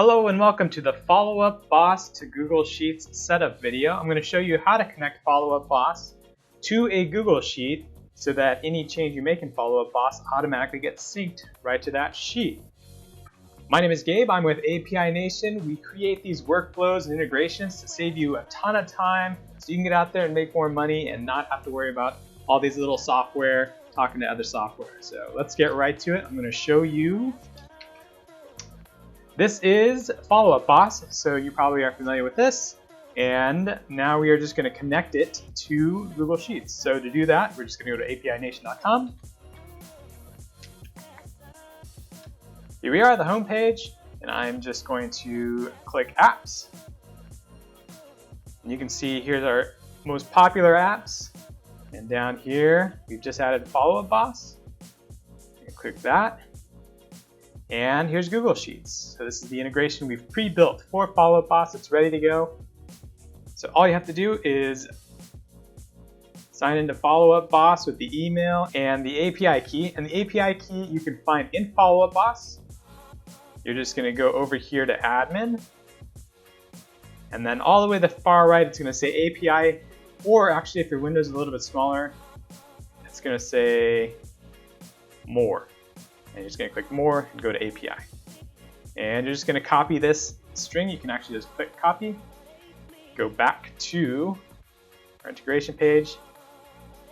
Hello and welcome to the Follow-Up Boss to Google Sheets setup video. I'm going to show you how to connect Follow-Up Boss to a Google Sheet so that any change you make in Follow-Up Boss automatically gets synced right to that sheet. My name is Gabe. I'm with API Nation. We create these workflows and integrations to save you a ton of time so you can get out there and make more money and not have to worry about all these little software talking to other software. So let's get right to it. I'm going to show you. This is Follow-Up Boss, so you probably are familiar with this. And now we are just going to connect it to Google Sheets. So to do that, we're just going to go to apination.com. Here we are, the home page, and I'm just going to click Apps. And you can see here's our most popular apps. And down here, we've just added Follow-Up Boss. Click that. And here's Google Sheets. So this is the integration we've pre-built for Follow-Up Boss. It's ready to go. So all you have to do is sign into Follow-Up Boss with the email and the API key. And the API key you can find in Follow-Up Boss. You're just going to go over here to Admin. And then all the way to the far right, it's going to say API. Or actually, if your window is a little bit smaller, it's going to say More. And you're just going to click More and go to API. And you're just going to copy this string. You can actually just click Copy, go back to our integration page,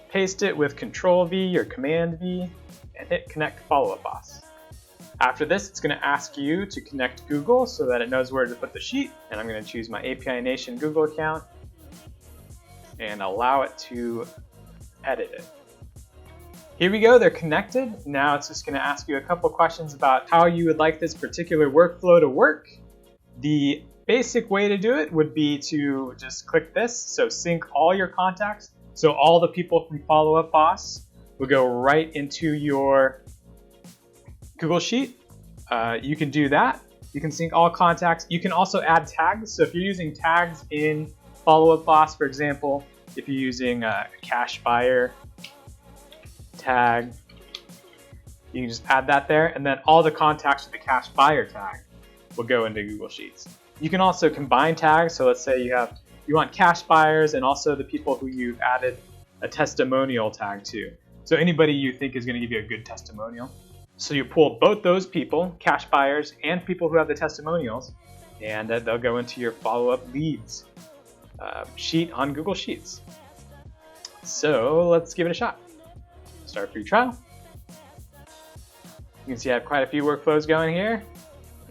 paste it with Control V or Command V, and hit Connect Follow-Up Boss. After this, it's going to ask you to connect Google so that it knows where to put the sheet. And I'm going to choose my API Nation Google account and allow it to edit it. Here we go, they're connected. Now it's just going to ask you a couple questions about how you would like this particular workflow to work. The basic way to do it would be to just click this, so sync all your contacts. So all the people from Follow-Up Boss will go right into your Google Sheet. You can do that. You can sync all contacts. You can also add tags. So if you're using tags in Follow-Up Boss, for example, if you're using a cash buyer tag, you can just add that there, and then all the contacts with the cash buyer tag will go into Google Sheets. You can also combine tags, so let's say you want cash buyers and also the people who you've added a testimonial tag to. So anybody you think is going to give you a good testimonial. So you pull both those people, cash buyers and people who have the testimonials, and they'll go into your follow-up leads sheet on Google Sheets. So let's give it a shot. Start free trial. You can see I have quite a few workflows going here,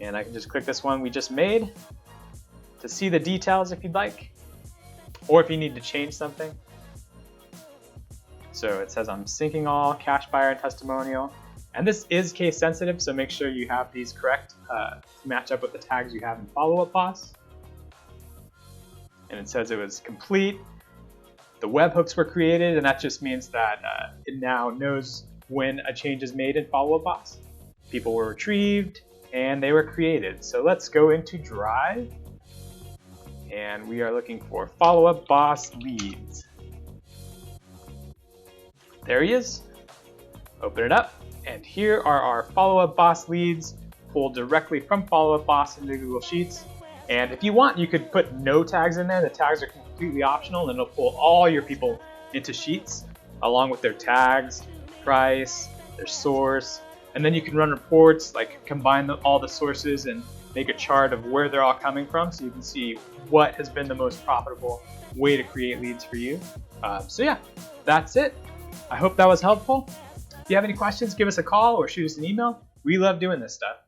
and I can just click this one we just made to see the details if you'd like, or if you need to change something. So it says I'm syncing all cash buyer and testimonial, and this is case sensitive, so make sure you have these correct to match up with the tags you have in Follow-Up Boss. And it says it was complete. The webhooks were created, and that just means that it now knows when a change is made in Follow-Up Boss. People were retrieved, and they were created. So let's go into Drive, and we are looking for Follow-Up Boss leads. There he is. Open it up, and here are our Follow-Up Boss leads pulled directly from Follow-Up Boss into Google Sheets. And if you want, you could put no tags in there. The tags are completely optional, and it'll pull all your people into Sheets along with their tags, price, their source. And then you can run reports, like combine all the sources and make a chart of where they're all coming from, so you can see what has been the most profitable way to create leads for you. So yeah, that's it. I hope that was helpful. If you have any questions, give us a call or shoot us an email. We love doing this stuff.